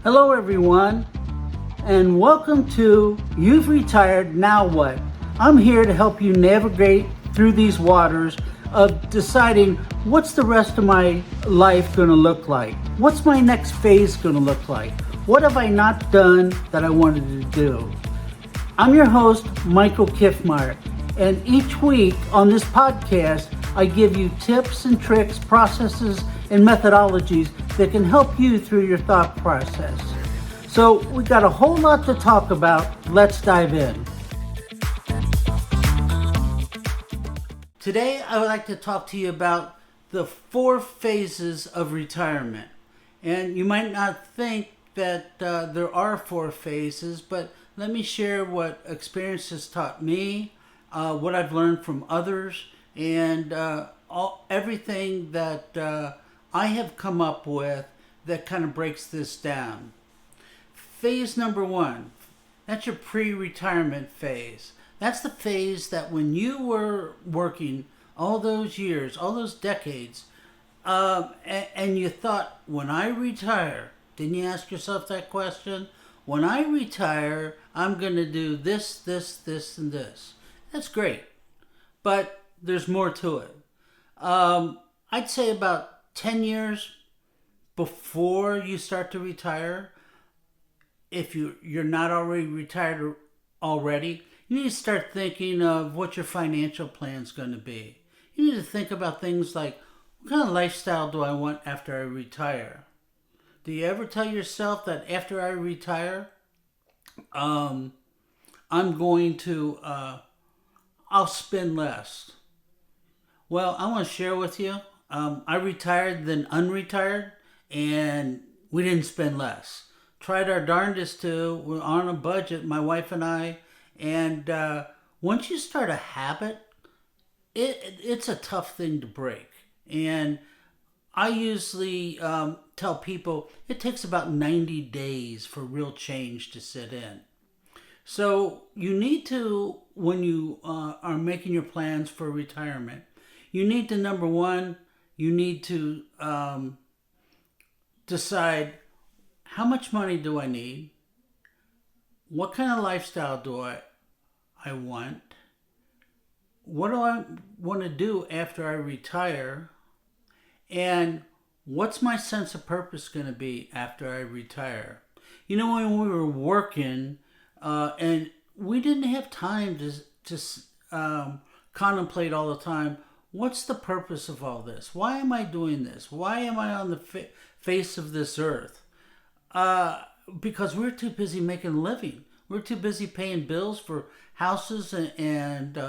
Hello, everyone, and welcome to You've Retired, Now What? I'm here to help you navigate through these waters of deciding what's the rest of my life going to look like? What's my next phase going to look like? What have I not done that I wanted to do? I'm your host, Michael Kiffmeyer, and each week on this podcast, I give you tips and tricks, processes, and methodologies that can help you through your thought process. So we got a whole lot to talk about. Let's dive in. Today, I would like to talk to you about the 4 phases of retirement. And you might not think that there are 4 phases, but let me share what experience has taught me, what I've learned from others, and everything that I have come up with that kind of breaks this down. Phase number 1, that's your pre-retirement phase. That's the phase that when you were working all those years, all those decades, and you thought, when I retire, didn't you ask yourself that question? When I retire, I'm going to do this, this, this, and this. That's great, but there's more to it. I'd say about 10 years before you start to retire, if you're not already retired already, you need to start thinking of what your financial plan is going to be. You need to think about things like, what kind of lifestyle do I want after I retire? Do you ever tell yourself that after I retire, I'm going to, I'll spend less? Well, I want to share with you, I retired then unretired, and we didn't spend less. Tried our darndest to. We're on a budget, my wife and I, and once you start a habit, it's a tough thing to break. And I usually tell people it takes about 90 days for real change to set in. So you need to, when you are making your plans for retirement, you need to, number one, you need to decide, how much money do I need? What kind of lifestyle do I want? What do I want to do after I retire? And what's my sense of purpose going to be after I retire? You know, when we were working, and we didn't have time to contemplate all the time, what's the purpose of all this? Why am I doing this? Why am I on the face of this earth? Because we're too busy making a living. We're too busy paying bills for houses and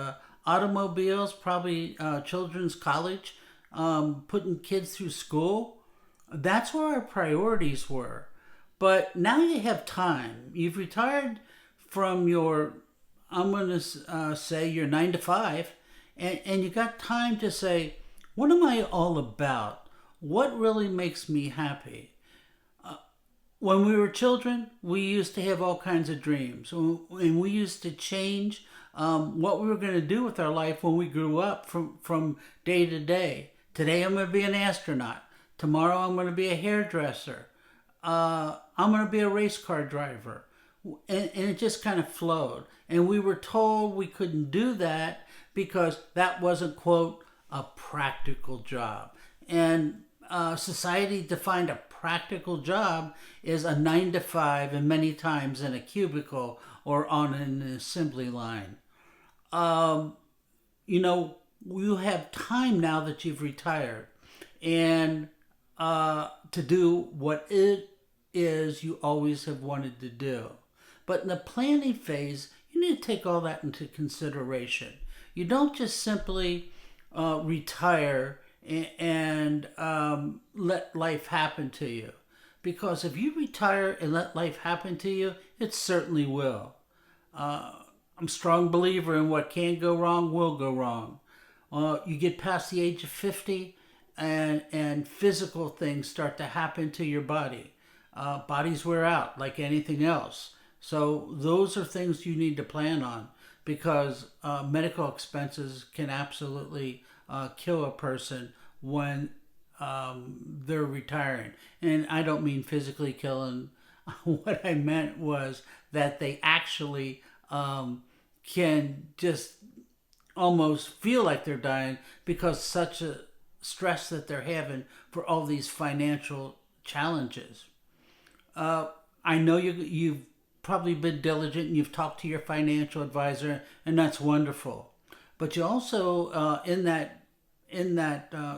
automobiles, probably children's college, putting kids through school. That's where our priorities were. But now you have time. You've retired from your, I'm going to say, your 9 to 5, and you got time to say, what am I all about? What really makes me happy? When we were children, we used to have all kinds of dreams, and we used to change what we were going to do with our life when we grew up from day to day. Today I'm going to be an astronaut. Tomorrow I'm going to be a hairdresser. I'm going to be a race car driver. And it just kind of flowed. And we were told we couldn't do that because that wasn't, quote, a practical job. And society defined a practical job is a 9 to 5, and many times in a cubicle or on an assembly line. You know, you have time now that you've retired, and to do what it is you always have wanted to do. But in the planning phase, you need to take all that into consideration. You don't just simply retire and let life happen to you. Because if you retire and let life happen to you, it certainly will. I'm a strong believer in what can go wrong will go wrong. You get past the age of 50 and physical things start to happen to your body. Bodies wear out like anything else. So those are things you need to plan on, because medical expenses can absolutely kill a person when they're retiring. And I don't mean physically killing. What I meant was that they actually can just almost feel like they're dying because such a stress that they're having for all these financial challenges. Uh, I know you've probably been diligent and you've talked to your financial advisor, and that's wonderful. But you also in that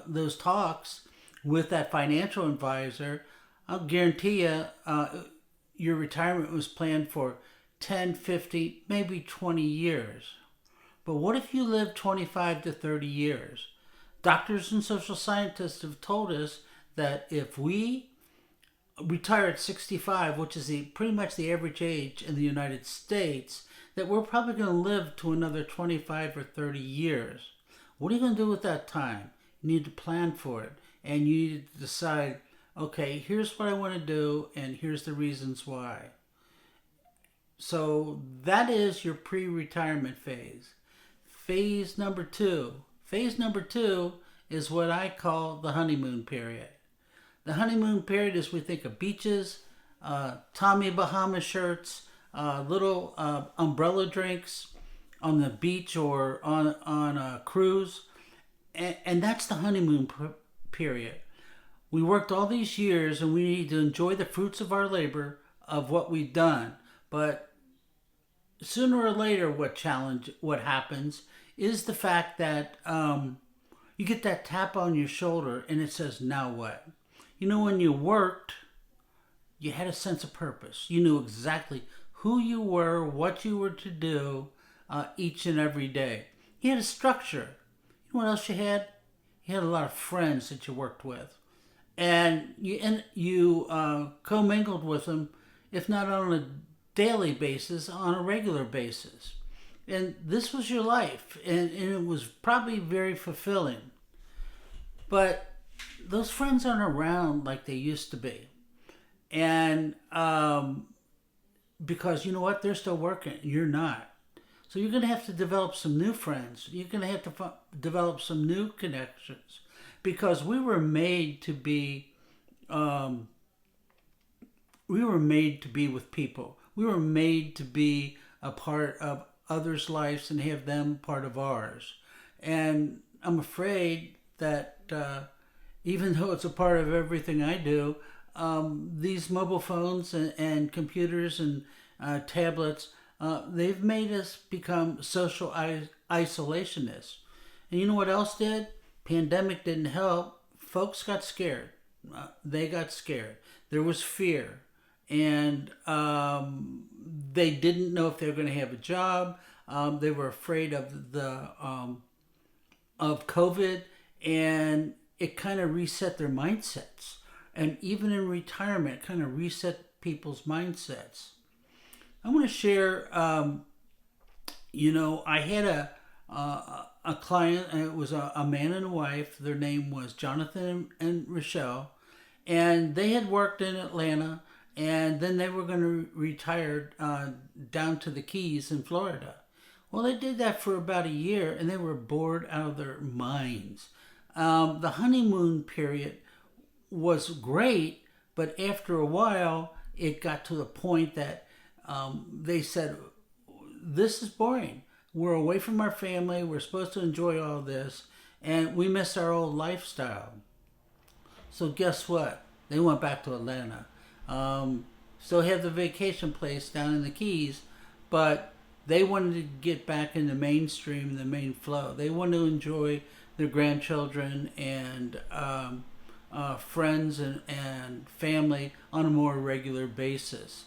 those talks with that financial advisor, I'll guarantee you, your retirement was planned for 10, 50, maybe 20 years. But what if you live 25 to 30 years? Doctors and social scientists have told us that if we retire at 65, which is pretty much the average age in the United States, that we're probably going to live to another 25 or 30 years. What are you going to do with that time? You need to plan for it. And you need to decide, okay, here's what I want to do, and here's the reasons why. So that is your pre-retirement phase. Phase number two. Phase number two is what I call the honeymoon period. The honeymoon period is we think of beaches, Tommy Bahama shirts, little umbrella drinks on the beach or on a cruise. And that's the honeymoon period. We worked all these years and we need to enjoy the fruits of our labor of what we've done. But sooner or later, what happens is the fact that you get that tap on your shoulder and it says, now what? You know, when you worked, you had a sense of purpose. You knew exactly who you were, what you were to do each and every day. You had a structure. You know what else you had? You had a lot of friends that you worked with. And you commingled with them, if not on a daily basis, on a regular basis. And this was your life, and it was probably very fulfilling. But those friends aren't around like they used to be. And because you know what? They're still working. You're not. So you're going to have to develop some new friends. You're going to have to develop some new connections. Because we were made to be with people. We were made to be a part of others' lives and have them part of ours. And I'm afraid that even though it's a part of everything I do, these mobile phones and computers and tablets, they've made us become social isolationists. And you know what else did? Pandemic didn't help. Folks got scared. They got scared. There was fear. And they didn't know if they were going to have a job. They were afraid of COVID, and it kind of reset their mindsets. And even in retirement, it kind of reset people's mindsets. I want to share. I had a client, and it was a man and a wife. Their name was Jonathan and Rochelle, and they had worked in Atlanta. And then they were going to retire down to the Keys in Florida. Well, they did that for about a year, and they were bored out of their minds. The honeymoon period was great, but after a while, it got to the point that they said, this is boring. We're away from our family. We're supposed to enjoy all this, and we miss our old lifestyle. So guess what? They went back to Atlanta. Still have the vacation place down in the Keys, but they wanted to get back in the mainstream, the main flow. They wanted to enjoy their grandchildren and friends and family on a more regular basis.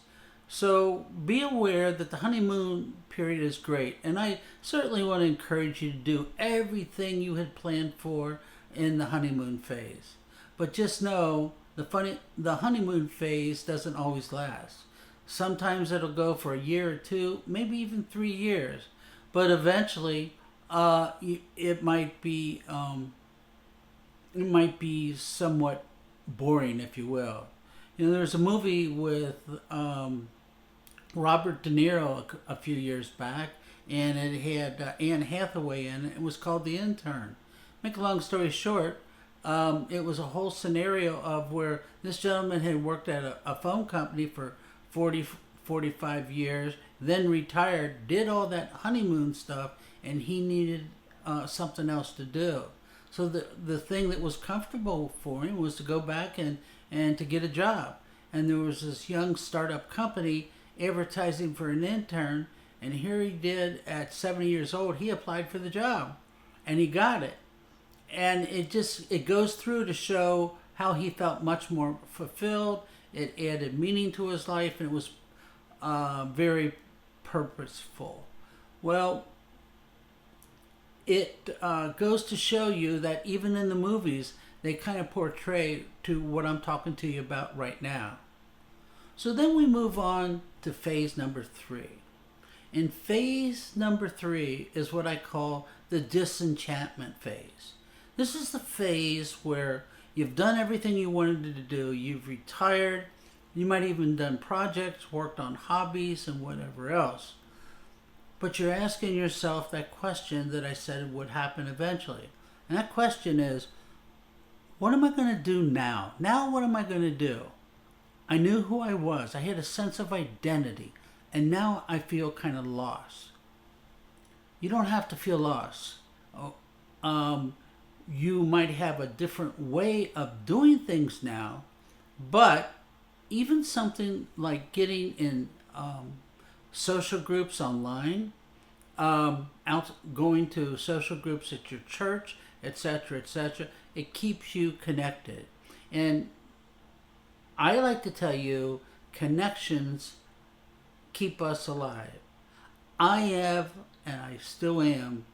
So be aware that the honeymoon period is great, and I certainly want to encourage you to do everything you had planned for in the honeymoon phase. But just know the honeymoon phase doesn't always last. Sometimes it'll go for a year or two, maybe even 3 years, but eventually it might be somewhat boring, if you will. You know, there's a movie with Robert De Niro a few years back, and it had Anne Hathaway in it. It was called The Intern. Make a long story short, it was a whole scenario of where this gentleman had worked at a phone company for 40, 45 years, then retired, did all that honeymoon stuff, and he needed something else to do. So the thing that was comfortable for him was to go back and to get a job. And there was this young startup company advertising for an intern, and here he did at 70 years old, he applied for the job, and he got it. And it goes through to show how he felt much more fulfilled. It added meaning to his life, and it was very purposeful. Well, it goes to show you that even in the movies, they kind of portray to what I'm talking to you about right now. So then we move on to phase number 3. And phase number 3 is what I call the disenchantment phase. This is the phase where you've done everything you wanted to do. You've retired. You might even done projects, worked on hobbies and whatever else. But you're asking yourself that question that I said would happen eventually. And that question is, what am I going to do now? Now what am I going to do? I knew who I was. I had a sense of identity. And now I feel kind of lost. You don't have to feel lost. You might have a different way of doing things now, but even something like getting in social groups online, going to social groups at your church, etc., etc., it keeps you connected. And I like to tell you, connections keep us alive. I have, and I still am,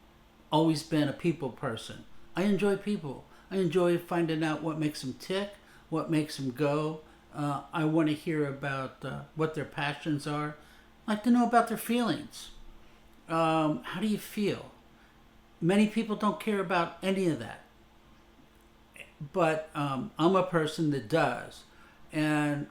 always been a people person. I enjoy people. I enjoy finding out what makes them tick, what makes them go. I want to hear about what their passions are. I like to know about their feelings. How do you feel? Many people don't care about any of that. But I'm a person that does. And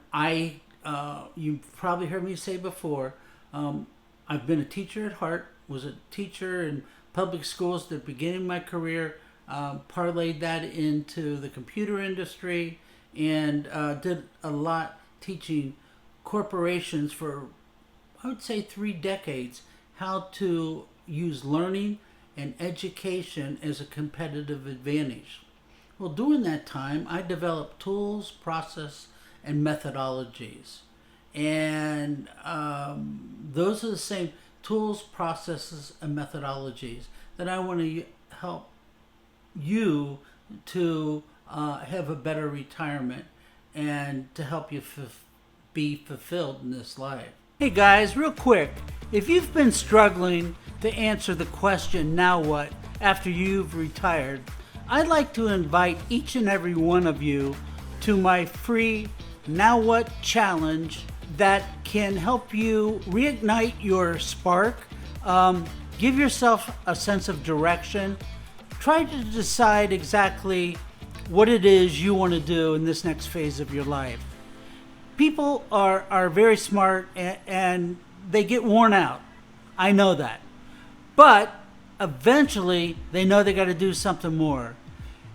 you've probably heard me say before, I've been a teacher at heart, was a teacher in public schools at the beginning of my career, parlayed that into the computer industry, and did a lot teaching corporations for, I would say, 3 decades, how to use learning and education as a competitive advantage. Well, during that time, I developed tools, process, and methodologies. And those are the same tools, processes, and methodologies that I want to help you to have a better retirement and to help you be fulfilled in this life. Hey guys, real quick, if you've been struggling to answer the question, now what, after you've retired, I'd like to invite each and every one of you to my free Now What challenge that can help you reignite your spark, give yourself a sense of direction, try to decide exactly what it is you want to do in this next phase of your life. People are very smart and they get worn out. I know that. But eventually they know they got to do something more.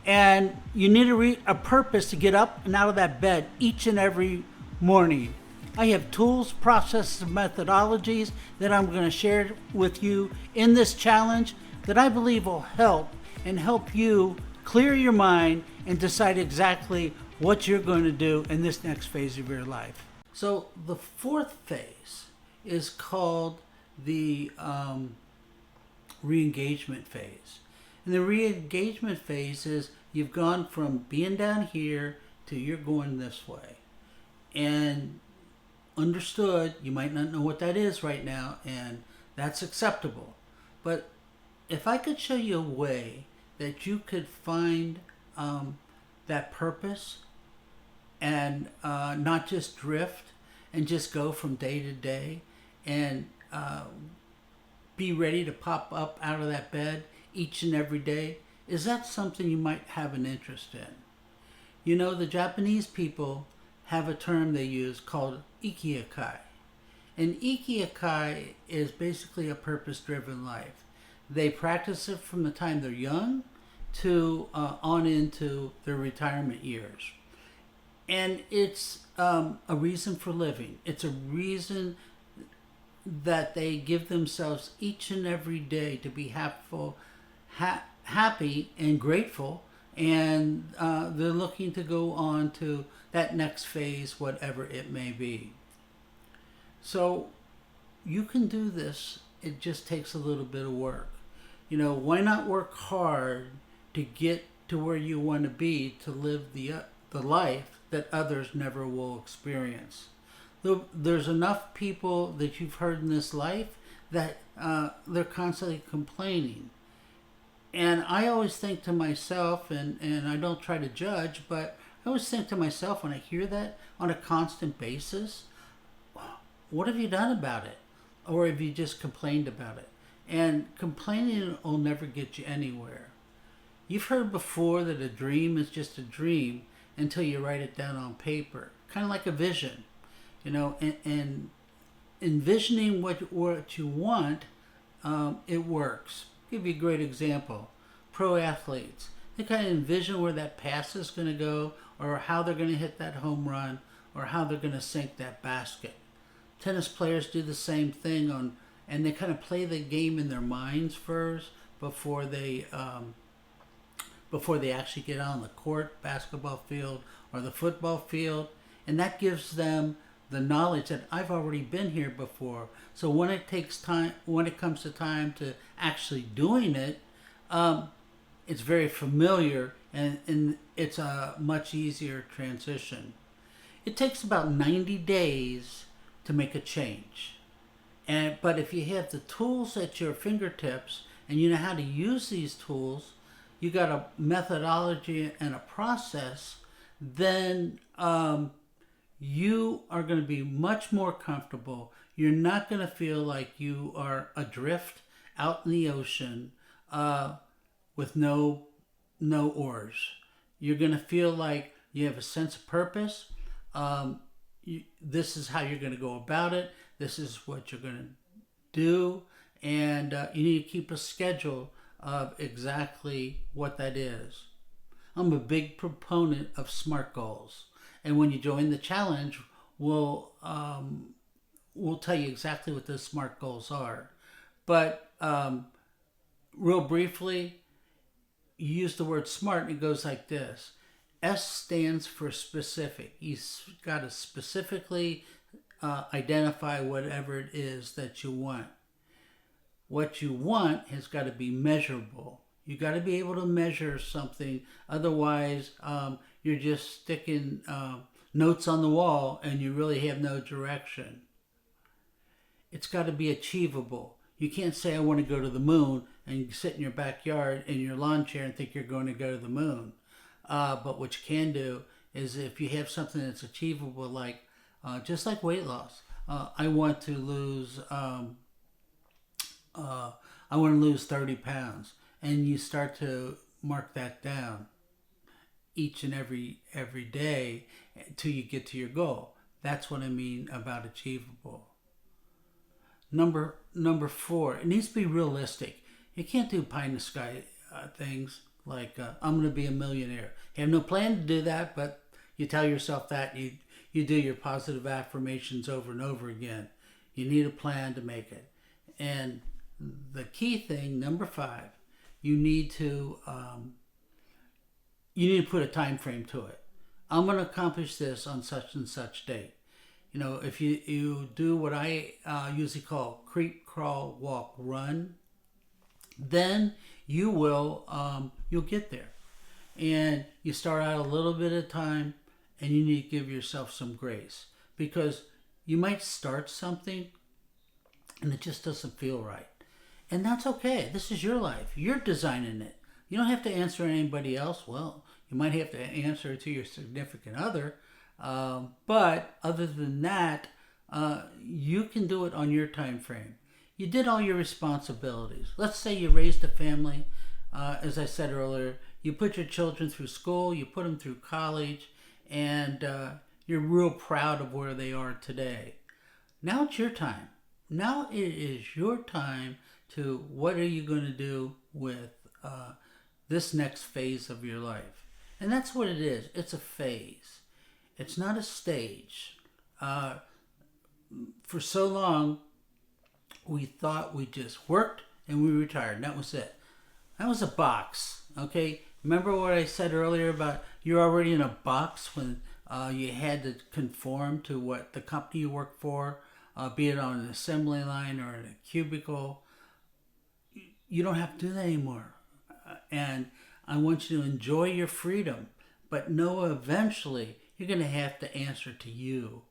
And you need a purpose to get up and out of that bed each and every morning. I have tools, processes, and methodologies that I'm going to share with you in this challenge that I believe will help you clear your mind and decide exactly what you're going to do in this next phase of your life. So the 4th phase is called the re-engagement phase. And the re-engagement phase is you've gone from being down here to you're going this way. And understood, you might not know what that is right now, and that's acceptable. But if I could show you a way that you could find that purpose and not just drift and just go from day to day and be ready to pop up out of that bed each and every day, is that something you might have an interest in? You know, the Japanese people have a term they use called ikigai. And ikigai is basically a purpose-driven life. They practice it from the time they're young to on into their retirement years. And it's a reason for living. It's a reason that they give themselves each and every day to be happy and grateful, and they're looking to go on to that next phase, whatever it may be. So you can do this. It just takes a little bit of work. Why not work hard to get to where you want to be, to live the life that others never will experience? There's enough people that you've heard in this life that they're constantly complaining. And I always think to myself, and I don't try to judge, but I always think to myself when I hear that on a constant basis, what have you done about it? Or have you just complained about it? And complaining will never get you anywhere. You've heard before that a dream is just a dream until you write it down on paper. Kind of like a vision. And envisioning what you want, it works. I'll give you a great example. Pro athletes. They kind of envision where that pass is going to go, or how they're going to hit that home run, or how they're going to sink that basket. Tennis players do the same thing and they kind of play the game in their minds first before they actually get on the court, basketball field, or the football field, and that gives them the knowledge that I've already been here before. So when it comes to time to actually doing it, it's very familiar, and it's a much easier transition. It takes about 90 days to make a change. But if you have the tools at your fingertips and you know how to use these tools, you got a methodology and a process, then you are going to be much more comfortable. You're not going to feel like you are adrift out in the ocean with no oars. You're going to feel like you have a sense of purpose. This is how you're going to go about it. This is what you're going to do. And you need to keep a schedule of exactly what that is. I'm a big proponent of SMART goals. And when you join the challenge, we'll tell you exactly what those SMART goals are. But real briefly, you use the word SMART and it goes like this. S stands for specific. You've got to specifically identify whatever it is that you want. What you want has got to be measurable. You got to be able to measure something. Otherwise, you're just sticking notes on the wall and you really have no direction. It's got to be achievable. You can't say, I want to go to the moon, and you sit in your backyard in your lawn chair and think you're going to go to the moon. But what you can do is if you have something that's achievable, like just like weight loss. I want to lose 30 pounds. And you start to mark that down each and every day until you get to your goal. That's what I mean about achievable. Number 4, it needs to be realistic. You can't do pie in the sky things like I'm going to be a millionaire. You have no plan to do that, but you tell yourself that. You do your positive affirmations over and over again. You need a plan to make it. And the key thing, number 5, you need to put a time frame to it. I'm going to accomplish this on such and such date. If you do what I usually call creep, crawl, walk, run, then you'll get there. And you start out a little bit at a time, and you need to give yourself some grace, because you might start something and it just doesn't feel right. And that's okay. This is your life. You're designing it. You don't have to answer to anybody else. Well, you might have to answer to your significant other. But other than that, you can do it on your time frame. You did all your responsibilities. Let's say you raised a family. As I said earlier, you put your children through school, you put them through college, and you're real proud of where they are today. Now it's your time. Now it is your time to what are you going to do with this next phase of your life. And that's what it is. It's a phase. It's not a stage. For so long, we thought we just worked and we retired, and that was it. That was a box, okay? Remember what I said earlier about you're already in a box when you had to conform to what the company you work for, be it on an assembly line or in a cubicle. You don't have to do that anymore. And I want you to enjoy your freedom, but know eventually you're going to have to answer to you.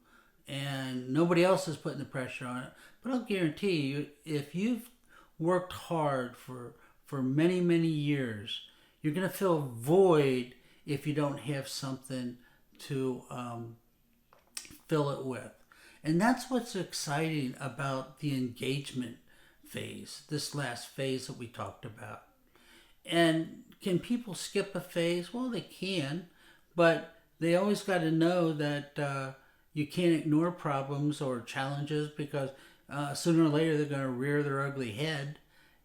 And nobody else is putting the pressure on it. But I'll guarantee you, if you've worked hard for many, many years, you're going to feel void if you don't have something to fill it with. And that's what's exciting about the engagement phase, this last phase that we talked about. And can people skip a phase? Well, they can, but they always got to know that you can't ignore problems or challenges, because sooner or later they're going to rear their ugly head,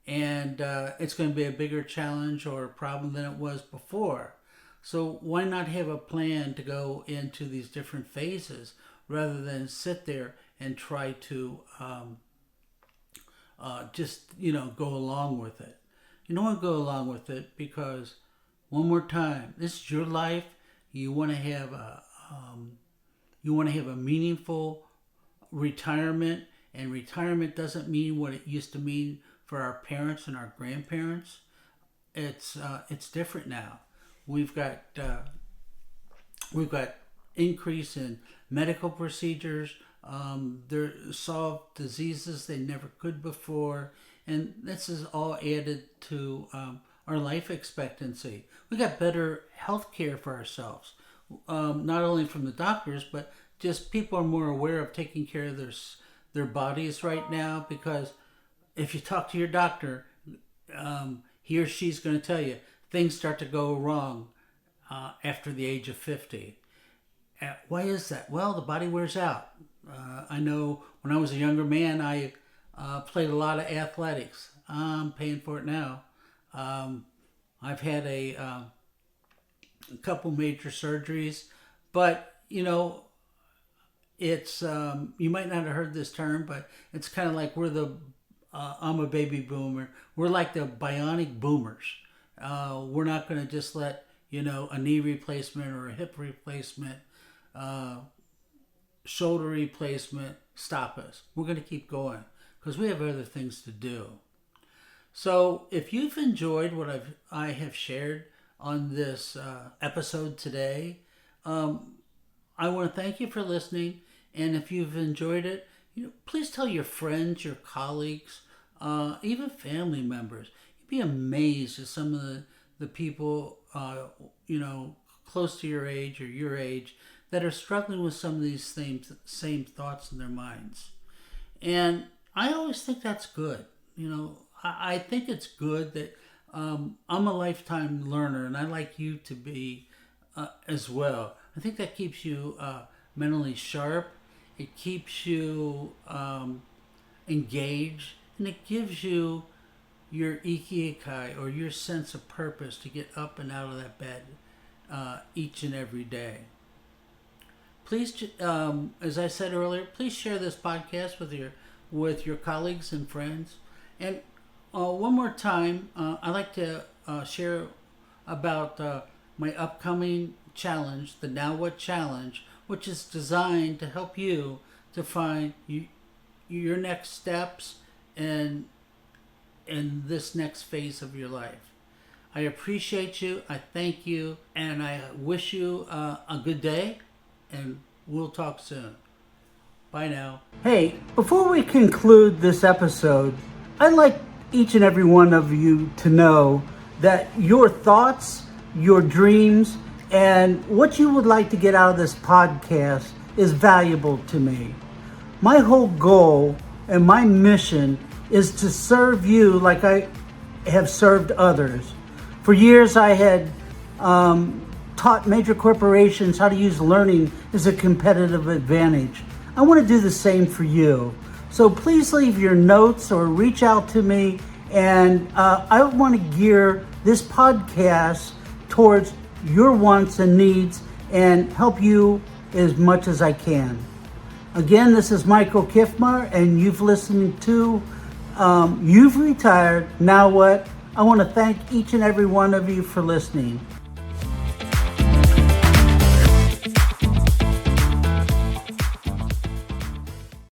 and it's going to be a bigger challenge or a problem than it was before. So why not have a plan to go into these different phases rather than sit there and try to just go along with it? You don't want to go along with it because, one more time, this is your life. You want to have a meaningful retirement, and retirement doesn't mean what it used to mean for our parents and our grandparents. It's different now. We've got increase in medical procedures. They're solved diseases they never could before, and this is all added to our life expectancy. We got better health care for ourselves, not only from the doctors, but just people are more aware of taking care of their bodies right now, because if you talk to your doctor, he or she's going to tell you things start to go wrong after the age of 50. Why is that? Well, the body wears out. I know when I was a younger man, I played a lot of athletics. I'm paying for it now. I've had a couple major surgeries, but it's you might not have heard this term, but it's kind of like I'm a baby boomer. We're like the bionic boomers. We're not going to just let a knee replacement or a hip replacement, shoulder replacement stop us. We're going to keep going because we have other things to do. So if you've enjoyed what I have shared on this episode today, I want to thank you for listening. And if you've enjoyed it, please tell your friends, your colleagues, even family members. You'd be amazed at some of the people, close to your age or your age that are struggling with some of these same thoughts in their minds. And I always think that's good. I think it's good that I'm a lifetime learner, and I like you to be as well. I think that keeps you mentally sharp. It keeps you engaged, and it gives you your ikigai, or your sense of purpose, to get up and out of that bed each and every day. Please, as I said earlier, please share this podcast with your colleagues and friends. And one more time, I'd like to share about my upcoming challenge, the Now What Challenge, which is designed to help you to find your next steps in this next phase of your life. I appreciate you, I thank you, and I wish you a good day, and we'll talk soon. Bye now. Hey, before we conclude this episode, I'd like each and every one of you to know that your thoughts, your dreams, and what you would like to get out of this podcast is valuable to me. My whole goal and my mission is to serve you like I have served others. For years, I had taught major corporations how to use learning as a competitive advantage. I want to do the same for you. So please leave your notes or reach out to me, and I want to gear this podcast towards your wants and needs and help you as much as I can. Again, this is Michael Kiffmeyer, and you've listened to You've Retired, Now What? I want to thank each and every one of you for listening.